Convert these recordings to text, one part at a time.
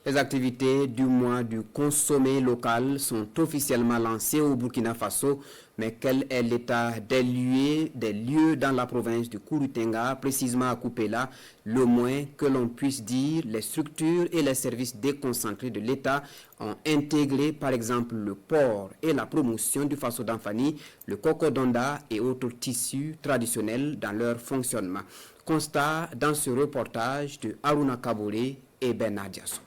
Les activités du mois du consommé local sont officiellement lancées au Burkina Faso, mais quel est l'état des lieux dans la province du Kourou-Tenga, précisément à Koupéla? Le moins que l'on puisse dire, les structures et les services déconcentrés de l'État ont intégré par exemple le port et la promotion du Faso d'Anfani, le cocodonda et autres tissus traditionnels dans leur fonctionnement. Constat dans ce reportage de Haruna Kabouré et Bernard Diasso.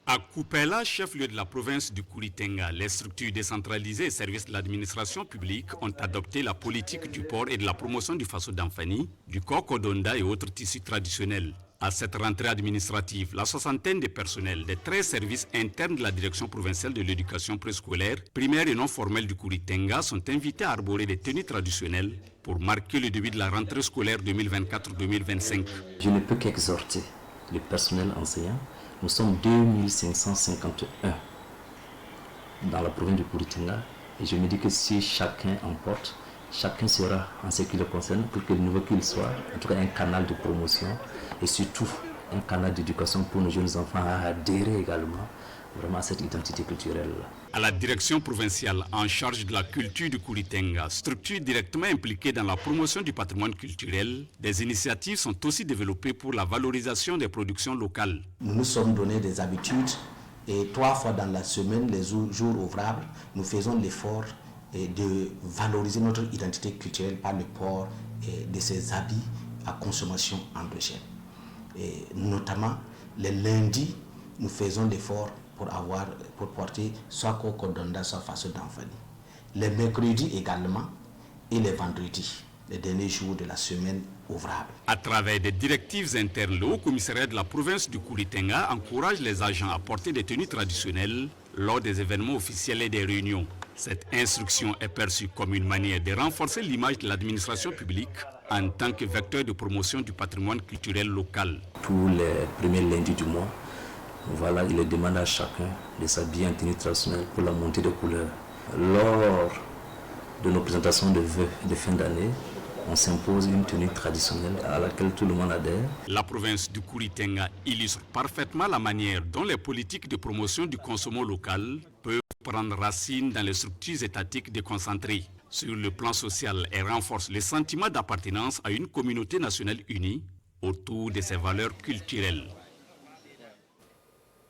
À Koupéla, chef-lieu de la province du Kouri-Tenga, les structures décentralisées et services de l'administration publique ont adopté la politique du port et de la promotion du Faso d'Anfani, du cocodonda et autres tissus traditionnels. À cette rentrée administrative, la soixantaine de personnels des 13 services internes de la direction provinciale de l'éducation préscolaire, primaire et non formelle du Kouri-Tenga sont invités à arborer des tenues traditionnelles pour marquer le début de la rentrée scolaire 2024-2025. Je ne peux qu'exhorter le personnel enseignant. Nous sommes 2551 dans la province du Kouri-Tenga et je me dis que si chacun emporte, chacun sera, en ce qui le concerne, pour que le niveau qu'il soit, en tout cas un canal de promotion et surtout un canal d'éducation pour nos jeunes enfants à adhérer également vraiment à cette identité culturelle. À la direction provinciale en charge de la culture du Kouri-Tenga, structure directement impliquée dans la promotion du patrimoine culturel, des initiatives sont aussi développées pour la valorisation des productions locales. Nous nous sommes donné des habitudes et 3 fois dans la semaine, les jours ouvrables, nous faisons l'effort de valoriser notre identité culturelle par le port de ces habits à consommation endogène. Et notamment, les lundis, nous faisons l'effort pour porter soit cocodonda, soit Faso d'Anfani. Les mercredis également et les vendredis, les derniers jours de la semaine ouvrable. À travers des directives internes, le Haut-Commissariat de la province du Kouri-Tenga encourage les agents à porter des tenues traditionnelles lors des événements officiels et des réunions. Cette instruction est perçue comme une manière de renforcer l'image de l'administration publique en tant que vecteur de promotion du patrimoine culturel local. Tous les premiers lundis du mois, voilà, il est demandé à chacun de s'habiller en tenue traditionnelle pour la montée de couleurs. Lors de nos présentations de vœux de fin d'année, on s'impose une tenue traditionnelle à laquelle tout le monde adhère. La province du Kouri-Tenga illustre parfaitement la manière dont les politiques de promotion du consommation local peuvent prendre racine dans les structures étatiques déconcentrées. Sur le plan social, elle renforce le sentiment d'appartenance à une communauté nationale unie autour de ses valeurs culturelles.